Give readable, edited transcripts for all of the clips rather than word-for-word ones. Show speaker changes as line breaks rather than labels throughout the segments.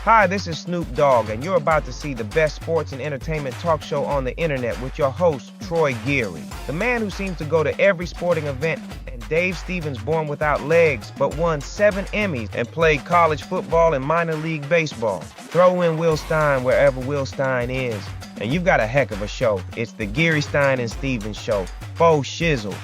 Hi, this is Snoop Dogg, and you're about to see the best sports and entertainment talk show on the internet with your host, Troy Geary, the man who seems to go to every sporting event, and Dave Stevens, born without legs, but won 7 Emmys and played college football and minor league baseball. Throw in Will Stein wherever Will Stein is, and you've got a heck of a show. It's the Geary, Stein, and Stevens Show. Faux shizzle.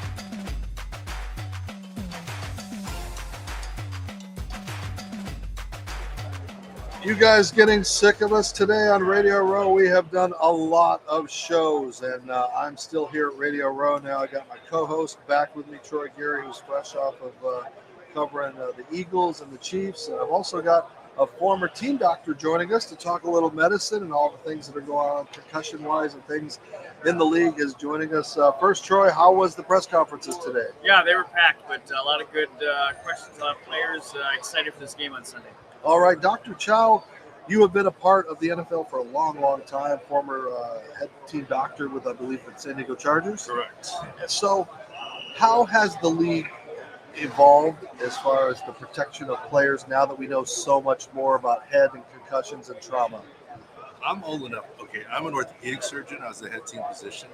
You guys getting sick of us today on Radio Row? We have done a lot of shows, and I'm still here at Radio Row now. I got my co-host back with me, Troy Geary, who's fresh off of covering the Eagles and the Chiefs. And I've also got a former team doctor joining us to talk a little medicine and all the things that are going on concussion-wise and things in the league is joining us. First, Troy, how was the press conferences today?
Yeah, they were packed, but a lot of good questions, a lot of players excited for this game on Sunday.
All right, Dr. Chow, you have been a part of the NFL for a long, long time, former head team doctor with, I believe, the San Diego Chargers.
Correct.
So how has the league evolved as far as the protection of players now that we know so much more about head and concussions and trauma?
I'm old enough. Okay, I'm an orthopedic surgeon. I was the head team physician.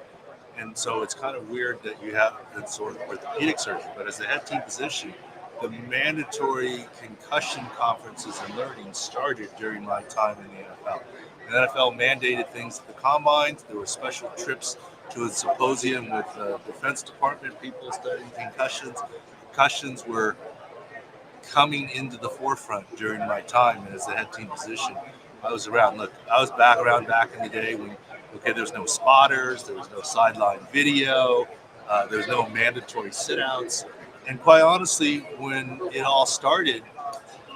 And so it's kind of weird that you have a sort of orthopedic surgeon, but as the head team physician, the mandatory concussion conferences and learning started during my time in the NFL. The NFL mandated things at the combines. There were special trips to a symposium with the Defense Department people studying concussions. Concussions were coming into the forefront during my time, and as the head team physician, I was around. Look, I was back in the day when, there was no spotters, there was no sideline video, there was no mandatory sit-outs. And quite honestly, when it all started,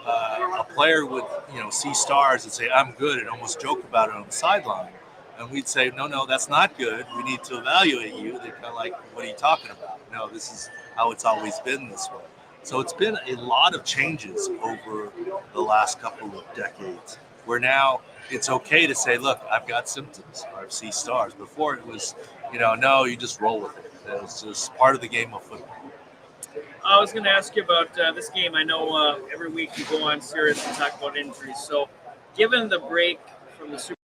a player would, see stars and say, "I'm good," and almost joke about it on the sideline. And we'd say, "No, that's not good. We need to evaluate you." They're kind of like, "What are you talking about?" No, this is how it's always been this way. So it's been a lot of changes over the last couple of decades, where now it's okay to say, "Look, I've got symptoms, or I see stars." Before it was, no, you just roll with it. It was just part of the game of football.
I was going to ask you about this game. I know every week you go on Sirius and talk about injuries. So given the break from the Super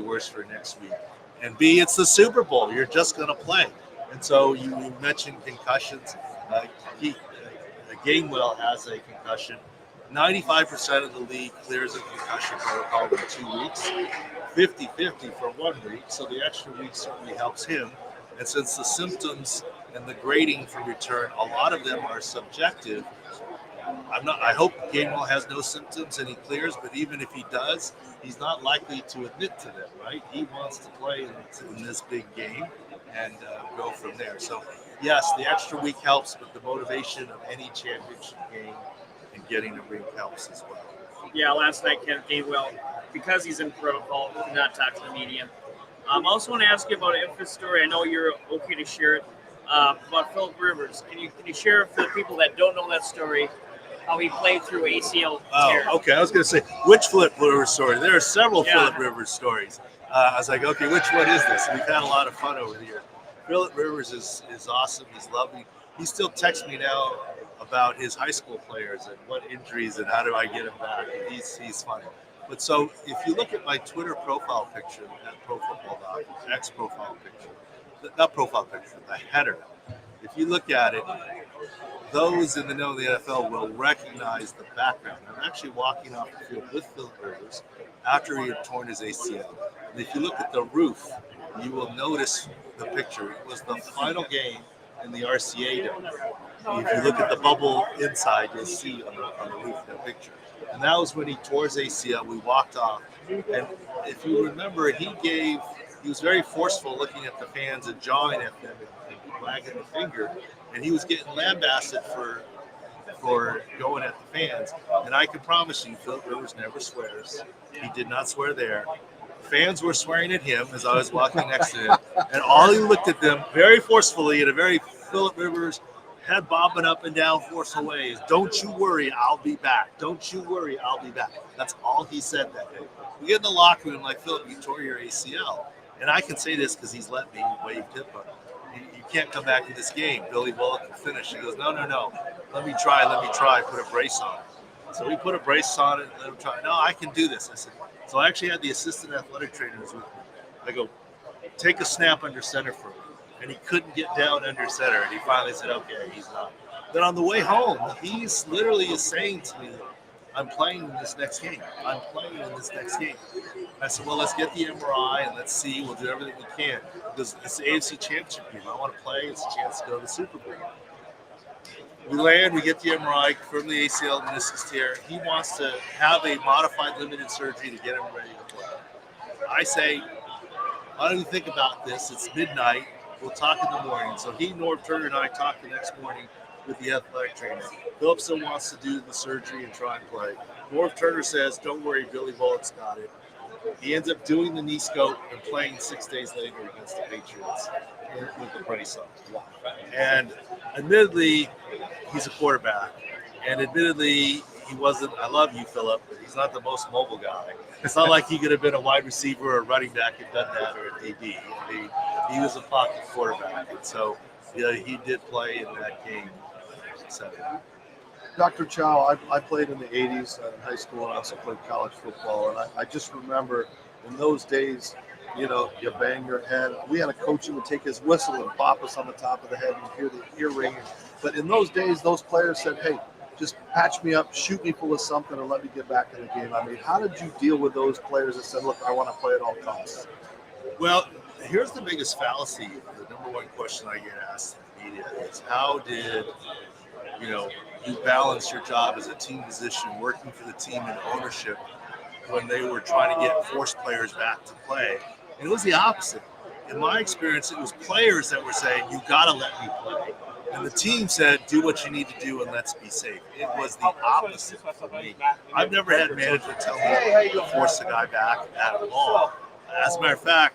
worse for next week, and B, it's the Super Bowl. You're just going to play, and so you mentioned concussions. Gainwell has a concussion. 95% of the league clears a concussion protocol in 2 weeks. 50-50 for 1 week, so the extra week certainly helps him. And since the symptoms and the grading for return, a lot of them are subjective. I hope Gainwell has no symptoms and he clears, but even if he does, he's not likely to admit to them, right? He wants to play in this big game and go from there. So, yes, the extra week helps, but the motivation of any championship game and getting a ring helps as well.
Yeah, last night Kenneth Gainwell, because he's in protocol, did not talk to the media. I also want to ask you about an infamous story. I know you're okay to share it, about Philip Rivers. Can you share for the people that don't know that story, how he played through ACL tear?
Oh, okay. I was going to say, which Philip Rivers story? There are several Philip Rivers stories. I was like, okay, which one is this? We've had a lot of fun over here. Philip Rivers is awesome. He's lovely. He still texts me now about his high school players and what injuries and how do I get him back. And he's funny. But so if you look at my Twitter profile picture, that Pro Football Doc, ex-profile picture, not profile picture, the header. If you look at it, those in the know of the NFL will recognize the background. I'm actually walking off the field with Philip Rivers after he had torn his ACL. And if you look at the roof you will notice the picture. It was the final game in the RCA dome. If you look at the bubble inside, you'll see on the roof that picture. And that was when he tore his ACL. We walked off. And if you remember, he was very forceful looking at the fans and jawing at them and wagging the finger. And he was getting lambasted for going at the fans. And I can promise you, Philip Rivers never swears. He did not swear there. Fans were swearing at him as I was walking next to him. And all he looked at them very forcefully in a very Philip Rivers head bobbing up and down forceful way is, "Don't you worry, I'll be back. Don't you worry, I'll be back." That's all he said that day. We get in the locker room like, "Philip, you tore your ACL." And I can say this because he's let me wave tip on him. You can't come back to this game. Billy Bullock can finish. He goes, no. Let me try. Put a brace on. So we put a brace on it and let him try. No, I can do this. I said, so I actually had the assistant athletic trainers with me. I go, take a snap under center for me. And he couldn't get down under center. And he finally said, okay, he's not. Then on the way home, he's literally is saying to me, I'm playing in this next game. I'm playing in this next game. I said, well, let's get the MRI and let's see. We'll do everything we can. Because it's the AFC Championship game. I want to play. It's a chance to go to the Super Bowl. We land, we get the MRI, confirm the ACL meniscus tear. He wants to have a modified limited surgery to get him ready to play. I say, why don't you think about this? It's midnight. We'll talk in the morning. So Norv Turner, and I talked the next morning with the athletic trainer. Philip still wants to do the surgery and try and play. Norv Turner says, don't worry, Billy Bullock's got it. He ends up doing the knee scope and playing 6 days later against the Patriots with the brace on. And admittedly, he's a quarterback. And admittedly, he wasn't, I love you, Philip, but he's not the most mobile guy. It's not like he could have been a wide receiver or a running back and done that, or a DB. I mean, he was a pocket quarterback. And so, yeah, he did play in that game.
Dr. Chow, I played in the 80s in high school and also played college football. And I just remember in those days, you bang your head. We had a coach who would take his whistle and pop us on the top of the head and hear the ear ringing. But in those days, those players said, hey, just patch me up, shoot me full of something, and let me get back in the game. I mean, how did you deal with those players that said, look, I want to play at all costs?
Well, here's the biggest fallacy. The number one question I get asked in the media is, how did you balance your job as a team physician, working for the team and ownership, when they were trying to get forced players back to play? And it was the opposite. In my experience, it was players that were saying, you got to let me play. And the team said, do what you need to do and let's be safe. It was the opposite for me. I've never had management tell me to force a guy back at all. As a matter of fact,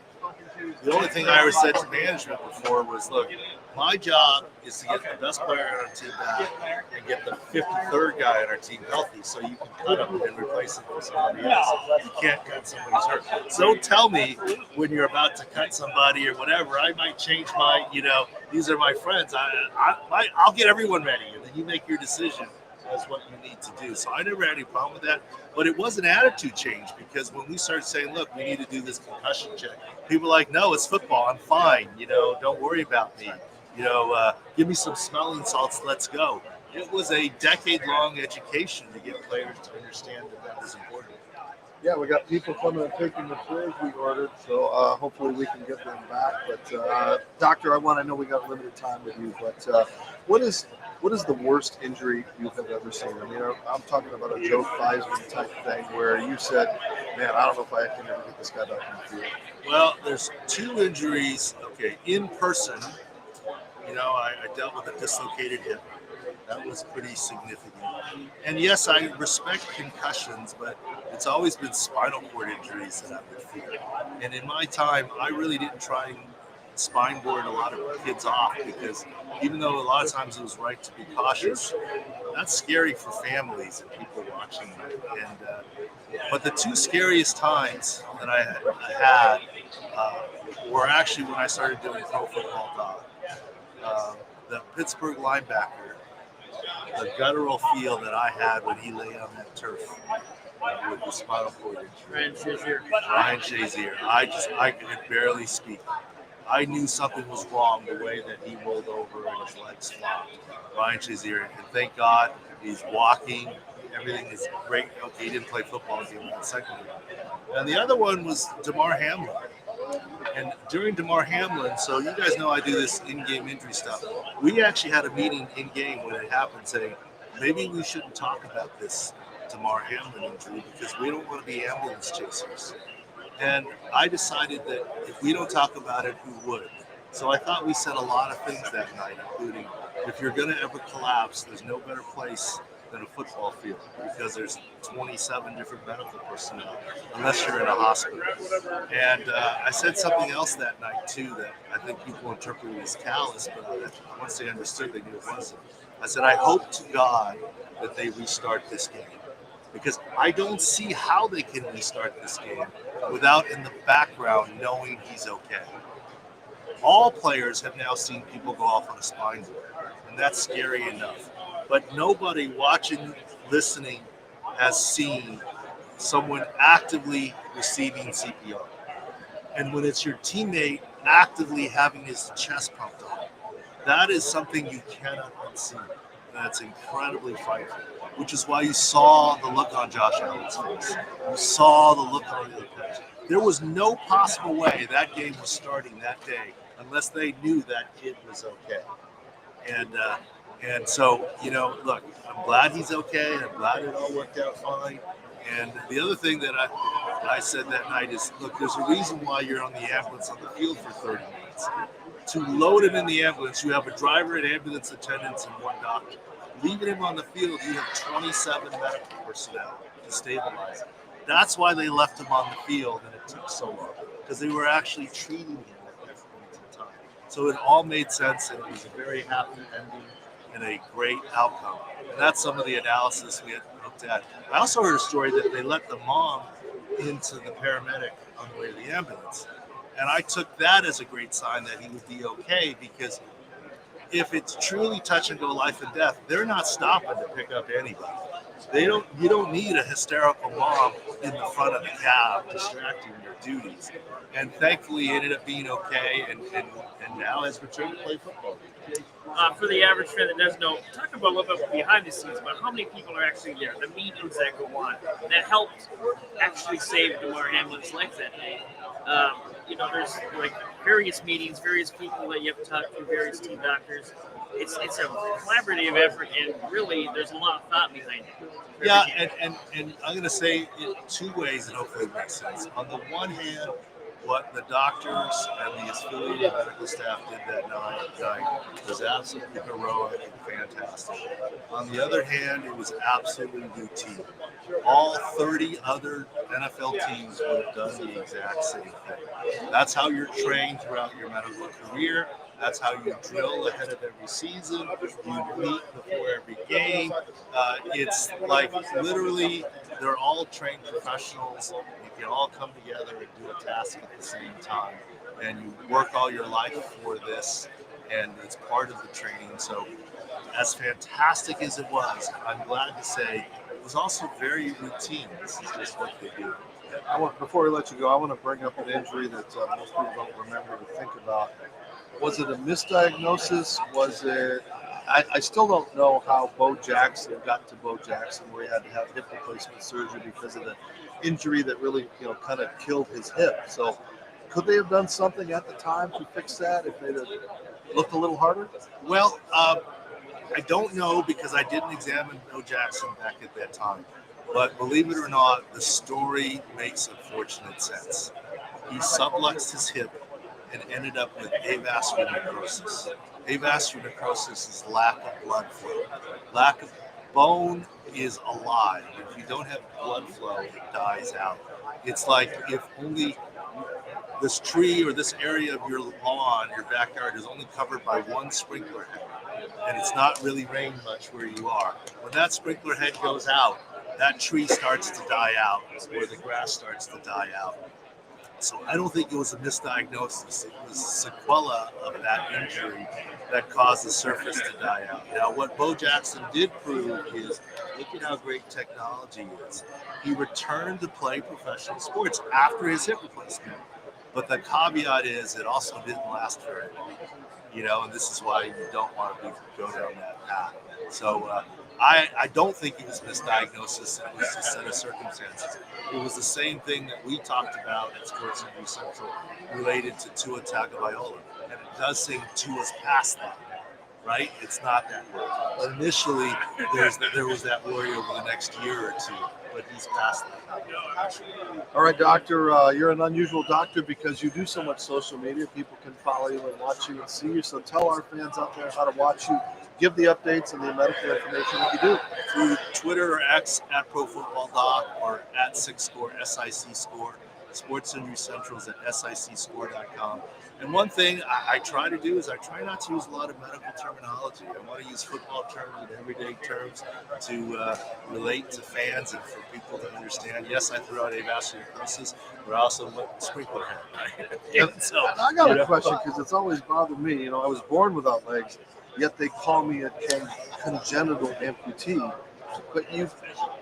the only thing I ever said to management before was, look, my job is to get the best player on our team back and get the 53rd guy on our team healthy so you can cut him and replace him with somebody else. You can't cut somebody who's hurt. So don't tell me when you're about to cut somebody or whatever. I might change my, these are my friends. I'll get everyone ready, and then you make your decision as what you need to do. So I never had any problem with that. But it was an attitude change, because when we started saying, look, we need to do this concussion check, people were like, no, it's football. I'm fine. Don't worry about me. Give me some smelling salts. Let's go. It was a decade-long education to get players to understand that was important.
Yeah, we got people coming and taking the tours we ordered, so hopefully we can get them back. But Doctor, I know we got limited time with you, but what is the worst injury you have ever seen? I mean, I'm talking about a Joe Theismann type thing where you said, man, I don't know if I can ever get this guy back in the field.
Well, there's two injuries. Okay, in person, I dealt with a dislocated hip. That was pretty significant. And yes, I respect concussions, but it's always been spinal cord injuries that I've been feeling. And in my time, I really didn't try and spine board a lot of kids off, because even though a lot of times it was right to be cautious, that's scary for families and people watching. But the two scariest times that I had were actually when I started doing pro football. The Pittsburgh linebacker, the guttural feel that I had when he lay on that turf with the spinal cord injury. Ryan Shazier. I could barely speak. I knew something was wrong the way that he rolled over and his legs flopped. Ryan Shazier, and thank God he's walking. Everything is great. Okay, he didn't play football, he went second. And the other one was DeMar Hamlin. And during DeMar Hamlin, so you guys know I do this in-game injury stuff. We actually had a meeting in-game when it happened saying, maybe we shouldn't talk about this DeMar Hamlin injury because we don't want to be ambulance chasers. And I decided that if we don't talk about it, who would? So I thought we said a lot of things that night, including if you're going to ever collapse, there's no better place than a football field because there's 27 different medical personnel, unless you're in a hospital. And I said something else that night, too, that I think people interpreted as callous, but once they understood, they knew it wasn't. I said, I hope to God that they restart this game because I don't see how they can restart this game without in the background knowing he's okay. All players have now seen people go off on a spine board, and that's scary enough. But nobody watching, listening, has seen someone actively receiving CPR. And when it's your teammate actively having his chest pumped on, that is something you cannot unsee. That's incredibly frightening, which is why you saw the look on Josh Allen's face. You saw the look on the other players. There was no possible way that game was starting that day unless they knew that kid was okay. And so, look, I'm glad he's okay. I'm glad it all worked out fine. And the other thing that I said that night is, look, there's a reason why you're on the ambulance on the field for 30 minutes. To load him in the ambulance, you have a driver and ambulance attendants and one doctor. Leaving him on the field, you have 27 medical personnel to stabilize him. That's why they left him on the field, and it took so long, because they were actually treating him at that point in time. So it all made sense, and it was a very happy ending and a great outcome. And that's some of the analysis we had looked at. I also heard a story that they let the mom into the paramedic on the way to the ambulance. And I took that as a great sign that he would be okay, because if it's truly touch and go life and death, they're not stopping to pick up anybody. You don't need a hysterical mom in the front of the cab distracting your duties. And thankfully he ended up being okay and now has returned to play football.
For the average fan that doesn't know, talk about a little bit behind the scenes about how many people are actually there, the meetings that go on that helped actually save DeMar Hamlin's life that day. There's like various meetings, various people that you have to talk to, various team doctors. It's a collaborative effort, and really, there's a lot of thought behind it.
Yeah, and I'm going to say it two ways, and hopefully it makes sense. On the one hand, what the doctors and the affiliated medical staff did that night was absolutely heroic and fantastic. On the other hand, it was absolutely routine. All 30 other NFL teams would have done the exact same thing. That's how you're trained throughout your medical career. That's how you drill ahead of every season. You meet before every game. It's like literally they're all trained professionals. You can all come together and do a task at the same time. And you work all your life for this, and it's part of the training. So as fantastic as it was, I'm glad to say it was also very routine. This is just what they do.
Before we let you go, I want to bring up an injury that most people don't remember to think about. Was it a misdiagnosis? Was it? I still don't know how Bo Jackson got to Bo Jackson, where he had to have hip replacement surgery because of the injury that really, kind of killed his hip. So, could they have done something at the time to fix that if they'd have looked a little harder?
Well, I don't know because I didn't examine Bo Jackson back at that time. But believe it or not, the story makes unfortunate sense. He subluxed his hip and ended up with avascular necrosis. Avascular necrosis is lack of blood flow. Lack of bone is alive. If you don't have blood flow, it dies out. It's like if only this tree or this area of your lawn, your backyard, is only covered by one sprinkler head, and it's not really rained much where you are. When that sprinkler head goes out, that tree starts to die out, or the grass starts to die out. So I don't think it was a misdiagnosis. It was a sequela of that injury that caused the surface to die out. Now, what Bo Jackson did prove is, look at how great technology is. He returned to play professional sports after his hip replacement. But the caveat is it also didn't last very long. And this is why you don't want to go down that path. So I don't think it was misdiagnosis. It was a set of circumstances. It was the same thing that we talked about at Sports Injury Central related to Tua Tagovailoa. And it does seem Tua's past that, right? It's not that worry. But initially, there was that worry over the next year or two, but he's past that.
All right, doctor, you're an unusual doctor because you do so much social media. People can follow you and watch you and see you. So tell our fans out there how to watch you. Give the updates and the medical information that you do.
Through Twitter or X at ProFootballDoc or at SIC-Score, SIC-Score. Sports Injury Central is at SICScore.com. And one thing I try to do is I try not to use a lot of medical terminology. I want to use football terms and everyday terms to relate to fans and for people to understand. Yes, I threw out avascular necrosis, but I also went sprinkler head. Right?
So, I got a question because it's always bothered me. I was born without legs, yet they call me a congenital amputee. But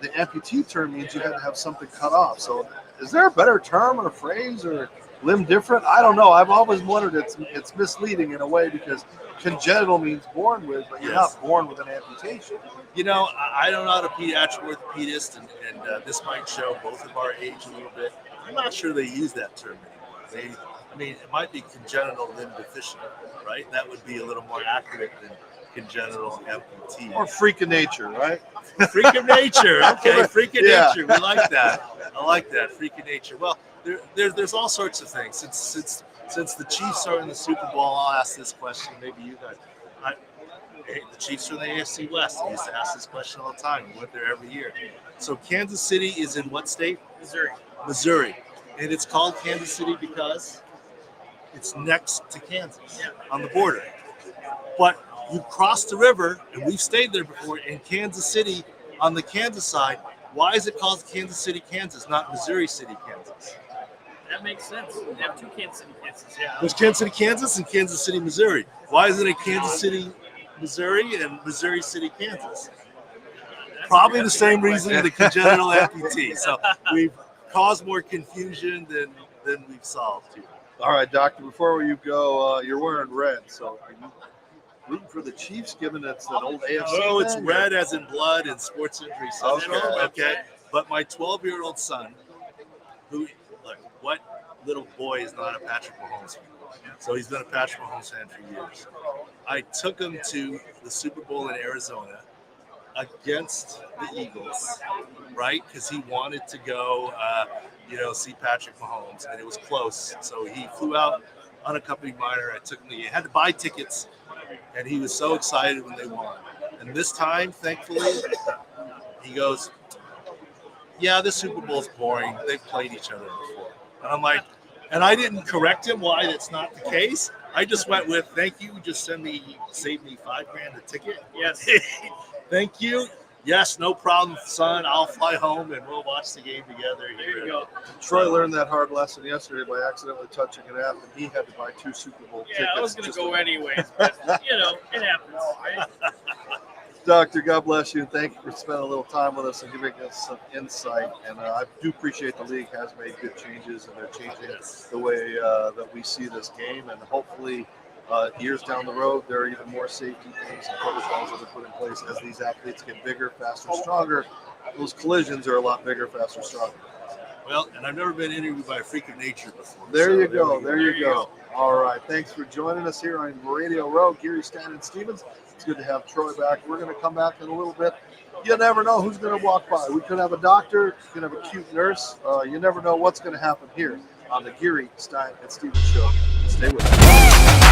the amputee term means you had to have something cut off. So is there a better term or phrase or limb different? I don't know. I've always wondered. It's misleading in a way because congenital means born with, but you're not born with an amputation.
I'm not a pediatric orthopedist, and this might show both of our age a little bit. I'm not sure they use that term anymore. It might be congenital limb deficient, right? That would be a little more accurate than congenital amputee.
Or freak of nature, right?
Freak of nature. Okay, freak of nature. We like that. I like that. Freak of nature. Well, there's all sorts of things. Since the Chiefs are in the Super Bowl, I'll ask this question. Maybe you guys. The Chiefs are in the AFC West. I used to ask this question all the time. We went there every year. So Kansas City is in what state? Missouri. And it's called Kansas City because it's next to Kansas on the border. But you cross the river, and we've stayed there before, in Kansas City on the Kansas side. Why is it called Kansas City, Kansas, not Missouri City, Kansas?
That makes sense. They have two Kansas City, Kansas. Yeah.
There's Kansas City, Kansas, and Kansas City, Missouri. Why isn't it Kansas City, Missouri, and Missouri City, Kansas? Probably the same reason the congenital amputee. So we've caused more confusion than we've solved here.
All right, doctor, before you go, you're wearing red, so are you rooting for the Chiefs, given it's an old AFC?
Oh, it's red as in blood and Sports Injury Central. Okay. But my 12-year-old son, what little boy is not a Patrick Mahomes fan? So he's been a Patrick Mahomes fan for years. I took him to the Super Bowl in Arizona against the Eagles, right? Because he wanted to go, see Patrick Mahomes, and it was close. So he flew out unaccompanied minor. I took him. He had to buy tickets, and he was so excited when they won. And this time, thankfully, he goes, "Yeah, this Super Bowl's boring. They've played each other before." And I'm like, and I didn't correct him why that's not the case. I just went with, "Thank you. Just saved me $5,000 a ticket."
Yes.
Thank you. Yes, no problem, son. I'll fly home and we'll watch the game together.
There you go.
Troy learned that hard lesson yesterday by accidentally touching an app, and he had to buy 2 Super Bowl tickets.
Yeah, I was going to go anyways, but, it happens, right?
Doctor, God bless you, and thank you for spending a little time with us and giving us some insight. And I do appreciate the league has made good changes, and they're changing the way that we see this game. And hopefully, years down the road, there are even more safety things and protocols that are put in place as these athletes get bigger, faster, stronger. Those collisions are a lot bigger, faster, stronger.
Well, and I've never been interviewed by a freak of nature before.
There you go. All right. Thanks for joining us here on Radio Row. Geary, Stan, and Stevens. It's good to have Troy back. We're going to come back in a little bit. You never know who's going to walk by. We could have a doctor. We could have a cute nurse. You never know what's going to happen here on the Geary, Stein, and Stevens show. Stay with us.